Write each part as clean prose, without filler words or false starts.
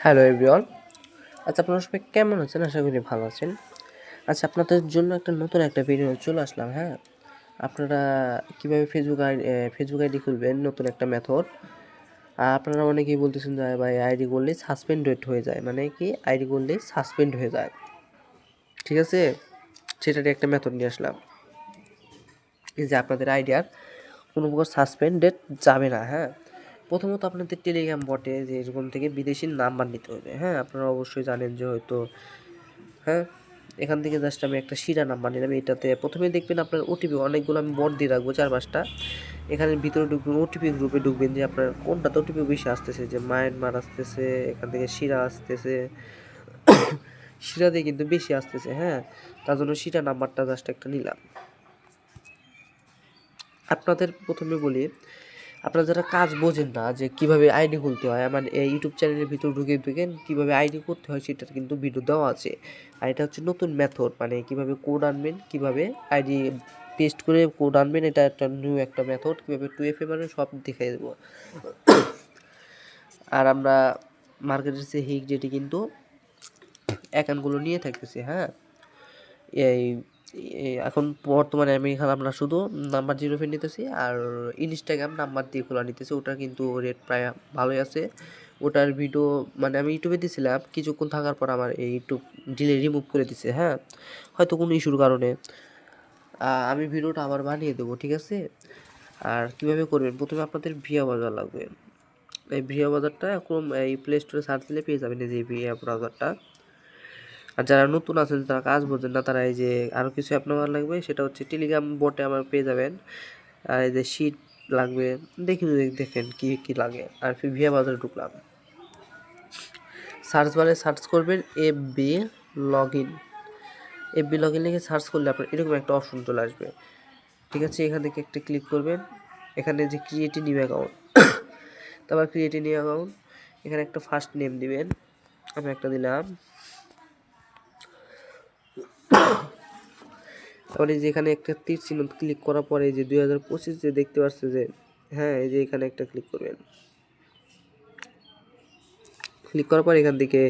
Hello everyone. আচ্ছা, আপনারা সবাই কেমন আছেন? আশা করি ভালো আছেন। আচ্ছা, আপনাদের জন্য নতুন একটা ভিডিও চলে আসলাম। হ্যাঁ, আপনারা কীভাবে ফেসবুক আইডি খুলবেন, নতুন একটা মেথড। আপনারা অনেকেই বলতেছেন যে ভাই আইডি করলেই সাসপেন্ডেড হয়ে যায়, মানে কি আইডি করলেই সাসপেন্ড হয়ে যায়, ঠিক আছে? সেটারই একটা মেথড নিয়ে আসলাম, এই যে আপনাদের আইডি আর কোনো প্রকার সাসপেন্ডেড যাবে না। হ্যাঁ, প্রথমত আপনাদের টেলিগ্রাম বটে যে এরকম থেকে বিদেশি নাম্বার নিতে হবে। হ্যাঁ, আপনারা অবশ্যই জানেন যে হয়তো, হ্যাঁ, এখান থেকে জাস্ট আমি একটা শিরা নাম্বার নিলাম। এটাতে প্রথমে দেখবেন আপনার ওটিপি অনেকগুলো আমি বট দিয়ে রাখবো, 4-5টা। এখানে ভিতরে ঢুকবেন, ওটিপি গ্রুপে ঢুকবেন যে আপনার কোনটাতে ওটিপি বেশি আসতেছে, যে মায়ানমার আসতেছে, এখান থেকে শিরা আসতেছে। শিরা দিয়ে কিন্তু বেশি আসতেছে। হ্যাঁ, তার জন্য শিরা নাম্বারটা জাস্ট একটা নিলাম। আপনাদের প্রথমে বলি, আপনারা যারা কাজ বোঝেন না যে কীভাবে আইডি খুলতে হয়, আমার এই ইউটিউব চ্যানেলের ভিতর ঢুকেন কীভাবে আইডি করতে হয় সেটার কিন্তু ভিডিও দেওয়া আছে। আর এটা হচ্ছে নতুন মেথড, মানে কীভাবে কোড আনবেন, কীভাবে আইডি পেস্ট করে কোড আনবেন, এটা একটা নিউ একটা মেথড, কীভাবে 2FA মানে সব দেখিয়ে দেবো। আর আমরা মার্কেটের সে হিক যেটি কিন্তু অ্যাকাউন্টগুলো নিয়ে থাকতেছি। হ্যাঁ, এই এখন বর্তমানে আমি এখানে আমরা শুধু নাম্বার 0 নিতেছি, আর ইনস্টাগ্রাম নাম্বার দিয়ে খোলা নিতেছি। ওটা কিন্তু রেট প্রায় ভালোই আছে। ওটার ভিডিও মানে আমি ইউটিউবে দিয়েছিলাম, কিছুক্ষণ থাকার পর আমার এই ইউটিউব রিমুভ করে দিছে। হ্যাঁ, হয়তো কোনো ইস্যুর কারণে। আমি ভিডিওটা আবার বানিয়ে দেবো, ঠিক আছে? আর কীভাবে করবেন, প্রথমে আপনাদের ভিয়া বাজার লাগবে। এই ভিয়া বাজারটা এখন এই প্লে স্টোরে সার্চ দিলে পেয়ে যাবেন, এই যে ভিয়া ব্রাউজারটা। আর যারা নতুন আছেন, যারা কাজ বোঝেন না, তারা এই যে আরও কিছু অ্যাপ নেওয়ার লাগবে, সেটা হচ্ছে টেলিগ্রাম বটে আমার পেয়ে যাবেন। আর এই যে শিট লাগবে, দেখেন কি কি লাগে। আর ভিয়া বাজারে ঢুকলাম, সার্চ বারে সার্চ করবেন FB log in. FB log in লিখে সার্চ করলে আপনার এরকম একটা অপশন চলে আসবে, ঠিক আছে? এখান থেকে একটা ক্লিক করবেন, এখানে যে ক্রিয়েট নিউ অ্যাকাউন্ট, তারপর ক্রিয়েট নিউ অ্যাকাউন্ট, এখানে একটা ফার্স্ট নেম দিবেন, আমি একটা দিলাম। তারপরে যে এখানে একটা তীর চিহ্ন ক্লিক করার পরে যে 2025 যে দেখতে পাচ্ছে যে, হ্যাঁ, এই যে এখানে একটা ক্লিক করবেন। ক্লিক করার পর এখান থেকে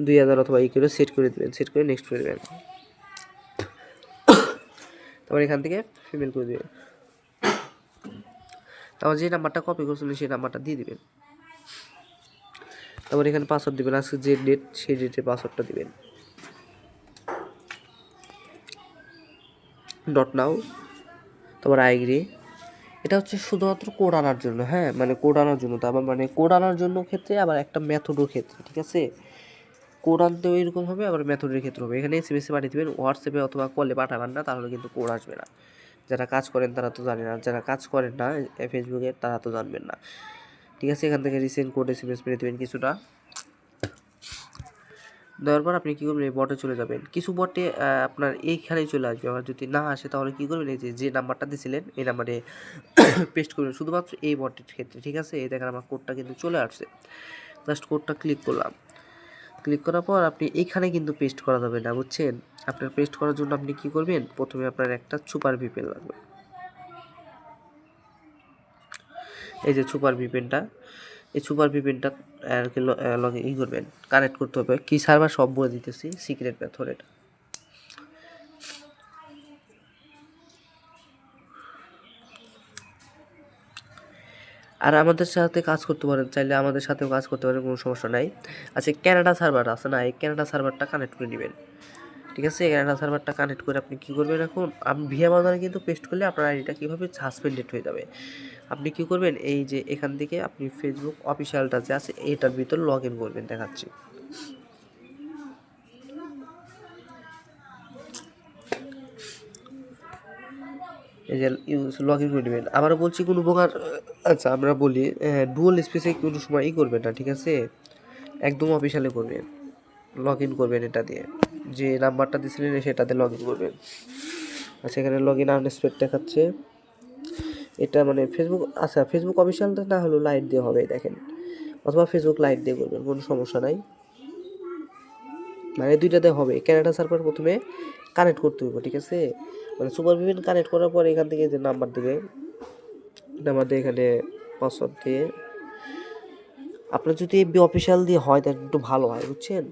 2000 অথবা করে সেট করে দেবেন, সেট করে নেক্সট করে দেবেন। তারপর এখান থেকে ফিমেল করে দেবেন। তারপর যে নাম্বারটা কপি করছিলেন সেই নাম্বারটা দিয়ে দিবেন। তারপর এখানে পাসওয়ার্ড দিবেন, আজকে যে ডেট সেই ডেটের পাসওয়ার্ডটা দিবেন। ডট নাও, তারপর আইগ্রি। এটা হচ্ছে শুধুমাত্র কোড আনার জন্য। হ্যাঁ, মানে কোড আনার জন্য। তারপর মানে কোড আনার জন্য ক্ষেত্রে আবার একটা মেথডের ক্ষেত্রে, ঠিক আছে? কোড আনতেও এরকম হবে, আবার মেথডের ক্ষেত্রে হবে। এখানে এসএমএসে পাঠিয়ে দেবেন, হোয়াটসঅ্যাপে অথবা কলে পাঠাবেন না, তাহলে কিন্তু কোড আসবে না। যারা কাজ করেন তারা তো জানেন, আর যারা কাজ করেন না ফেসবুকে তারা তো জানবেন না, ঠিক আছে? এখান থেকে রিসেন্ট কোড এসএমএস পেয়ে দেবেন কিছুটা। দেওয়ার পর আপনি কী করবেন, এই বটে চলে যাবেন। কিছু বটে আপনার এইখানেই চলে আসবে। আবার যদি না আসে তাহলে কী করবেন, এই যে নাম্বারটা দিয়েছিলেন এই নাম্বারে পেস্ট করবেন, শুধুমাত্র এই বটের ক্ষেত্রে, ঠিক আছে? এই দেখেন আমার কোডটা কিন্তু চলে আসছে। জাস্ট কোডটা ক্লিক করলাম, ক্লিক করার পর আপনি এইখানে কিন্তু পেস্ট করা যাবে না, বুঝছেন? আপনার পেস্ট করার জন্য আপনি কী করবেন, প্রথমে আপনার একটা সুপার ভিপিএন লাগবে। এই যে সুপার ভিপিএনটা, এই সুপার ভিপিএনটা আর কি লগে করবেন, কানেক্ট করতে হবে। কি সার্ভার সব বলে দিতেছি, সিক্রেট মেথড এটা। আর আমাদের সাথে কাজ করতে পারেন, চাইলে আমাদের সাথেও কাজ করতে পারেন, কোনো সমস্যা নাই। আচ্ছা, ক্যানাডা সার্ভার আছে না, এই ক্যানাডা সার্ভারটা কানেক্ট করে নেবেন, ঠিক আছে? ক্যানাডা সার্ভারটা কানেক্ট করে আপনি কী করবেন, এখন আমি ভিয়া বাজারে কিন্তু পেস্ট করলে আপনার আইডিটা কীভাবে সাসপেন্ডেড হয়ে যাবে। আপনি কী করবেন, এই যে এখান থেকে আপনি ফেসবুক অফিসিয়ালটা যে আছে এটার ভিতর লগ ইন করবেন, দেখাচ্ছি। এই যে লগ ইন করে নেবেন। আবারও বলছি, কোনো প্রকার আচ্ছা আমরা বলি ডুয়াল স্পেসে কোনো সময় করবেন না, ঠিক আছে? একদম অফিসিয়ালে করবেন, লগ ইন করবেন এটা দিয়ে, যে নাম্বারটা দিয়েছিলেন সেটাতে লগ ইন করবেন। আচ্ছা, এখানে লগ ইন আনস্পেড দেখাচ্ছে, এটা মানে ফেসবুক। আচ্ছা, ফেসবুক অফিসিয়ালটা না হলেও লাইট দিয়ে হবে, দেখেন, অথবা ফেসবুক লাইট দিয়ে করবেন, কোনো সমস্যা নাই, মানে দুইটাতে হবে। ক্যানাডা সার্ভার প্রথমে কানেক্ট করতে হবে, ঠিক আছে? মানে সুপার ভিপিএন কানেক্ট করার পর এখান থেকে যে নাম্বার দেবে, নাম্বার দিয়ে এখানে পাসওয়ার্ড দিয়ে আপনার যদি এফবি অফিসিয়াল দিয়ে হয় তাহলে একটু ভালো হয়, বুঝছেন?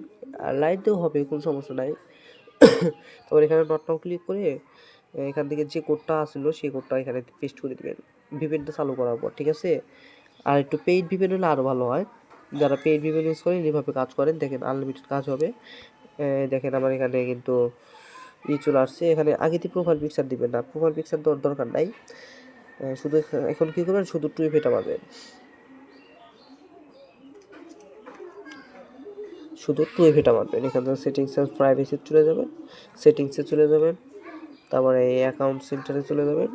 আর লাইট দিয়েও হবে, কোনো সমস্যা নাই। তারপর এখানে নট নাও ক্লিক করে এখান থেকে যে কোডটা আসলো সেই কোডটা এখানে পেস্ট করে দেবেন ভিপিএনটা চালু করার পর, ঠিক আছে? আর একটু পেইড ভিপিএন হলে আরও ভালো হয়। যারা পেইড ভিপিএন ইউজ করেন এভাবে কাজ করেন, দেখেন আনলিমিটেড কাজ হবে। দেখেন আমার এখানে কিন্তু চলে আসছে। এখানে আগেতে প্রোফাইল পিকচার দিবেন না, প্রোফাইল পিকচার দেওয়ার দরকার নাই। শুধু এখন কী করবেন, শুধু টুইফেটা মারবেন, শুধু টুইফেটা মারবেন। এখান থেকে সেটিংস অ্যান্ড প্রাইভেসি চলে যাবেন, সেটিংসে চলে যাবেন, তারপরে এই অ্যাকাউন্ট সেন্টারে চলে যাবেন,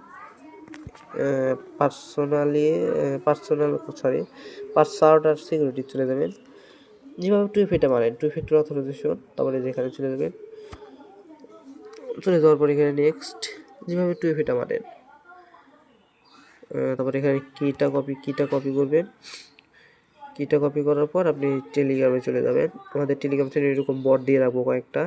পাসওয়ার্ড আর সিকিউরিটি চলে যাবেন। যেভাবে টুইফেটা মারেন, টুইফেক্টর অথরাইজেশন, তারপরে যেখানে চলে যাবেন, চলে যাওয়ার পর এখানে নেক্সট, যেভাবে টুইফেটা মারেন, তারপরে এখানে কিটা কপি করবেন। কিটা কপি করার পর আপনি টেলিগ্রামে চলে যাবেন। আমাদের টেলিগ্রাম চ্যানেলে এরকম বট দিয়ে রাখবো কয়েকটা।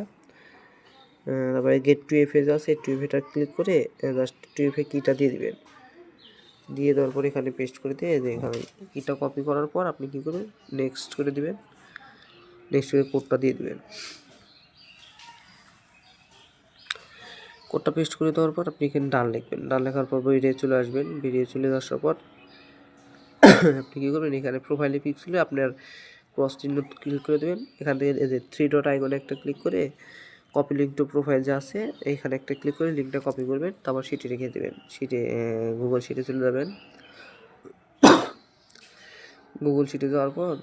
তারপরে গেট টুইএফএ আছে, টুইএফএটা ক্লিক করে জাস্ট টুইএফএ কিটা দিয়ে দিবেন। দিয়ে দেওয়ার পর এখানে পেস্ট করে দিয়ে এখানে কিটা কপি করার পর আপনি কী করবেন, নেক্সট করে দিবেন। নেক্সট করে কোডটা দিয়ে দিবেন। কোডটা পেস্ট করে দেওয়ার পর আপনি এখানে ডান লিখবেন। ডান লেখার পর বেরিয়ে চলে আসবেন। বেরিয়ে চলে আসার পর আপনি কী করবেন, এখানে প্রোফাইলে পিক্সেলে আপনার ক্রস চিহ্ন ক্লিক করে দেবেন। এখান থেকে এই যে 3 ডট আইকনে একটা ক্লিক করে কপি লিঙ্ক টু প্রোফাইল যে আছে এইখানে একটা ক্লিক করে লিঙ্কটা কপি করবেন, তারপর সিটে রেখে দেবেন। গুগল শিটে চলে যাবেন। গুগল শিটে যাওয়ার পর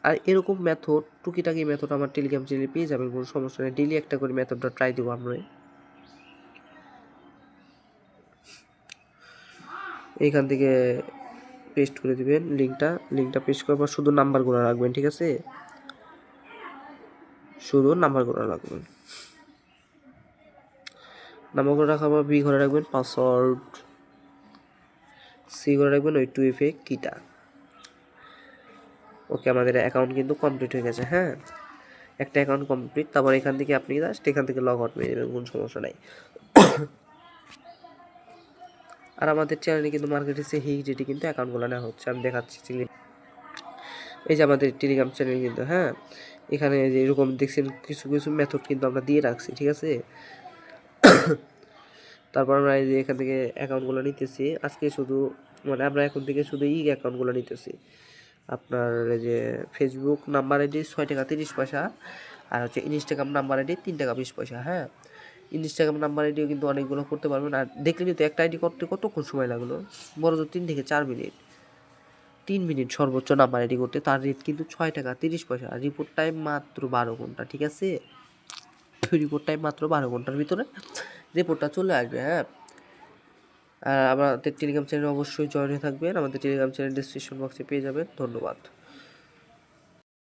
আর এরকম মেথড, টুকিটাকি মেথড আমার টেলিগ্রাম চ্যানেলে পেয়ে যাবেন, কোনো সমস্যা নেই। ডেইলি একটা করে মেথডটা ট্রাই দেবো আমরা। এইখান থেকে পেস্ট করে দিবেন লিঙ্কটা পেস্ট করার পর শুধু নাম্বারগুলো রাখবেন, ঠিক আছে? শুধু নাম্বারগুলো রাখবেন। নাম্বারগুলো রাখার পর বি ঘরে রাখবেন পাসওয়ার্ড, সি ঘরে রাখবেন ওই টুইফে কিটা। ওকে, আমাদের অ্যাকাউন্ট কিন্তু কমপ্লিট হয়ে গেছে। হ্যাঁ, একটা অ্যাকাউন্ট কমপ্লিট। তারপর এখান থেকে আপনি জাস্ট এখান থেকে লগ আউট হয়ে যাবেন, কোনো সমস্যা নাই। আর আমাদের চ্যানেলে কিন্তু মার্কেটে সে হিট কিন্তু অ্যাকাউন্টগুলো নেওয়া হচ্ছে, আমি দেখাচ্ছি। এই যে আমাদের টেলিগ্রাম চ্যানেল কিন্তু, হ্যাঁ, এখানে যে এরকম দেখছেন কিছু কিছু মেথড কিন্তু আমরা দিয়ে রাখছি, ঠিক আছে? তারপর আমরা এই যে এখান থেকে অ্যাকাউন্টগুলো নিতেছি আজকে শুধু, মানে আমরা এখন থেকে শুধু অ্যাকাউন্টগুলো নিতেছি। আপনার এই যে ফেসবুক নাম্বার আইডি 6 টাকা 30 পয়সা, আর হচ্ছে ইনস্টাগ্রাম নাম্বার আইডি 3 টাকা 20 পয়সা। হ্যাঁ, ইনস্টাগ্রাম নাম্বার আইডিও কিন্তু অনেকগুলো করতে পারবেন। আর দেখলেনি তো একটা আইডি করতে কতক্ষণ সময় লাগলো, বড় তো 3 থেকে 4 মিনিট, 3 মিনিট সর্বোচ্চ নাম্বার আইডি করতে। তার রেট কিন্তু 6 টাকা 30 পয়সা। আর রিপোর্ট টাইম মাত্র 12 ঘন্টা, ঠিক আছে? রিপোর্ট টাইম মাত্র 12 ঘন্টার ভিতরে রিপোর্টটা চলে আসবে। হ্যাঁ, আর আমাদের টেলিগ্রাম চ্যানেলে অবশ্যই জয়েন হয়ে থাকবেন। আমাদের টেলিগ্রাম চ্যানেল ডিসক্রিপশন বক্সে পেয়ে যাবেন। ধন্যবাদ।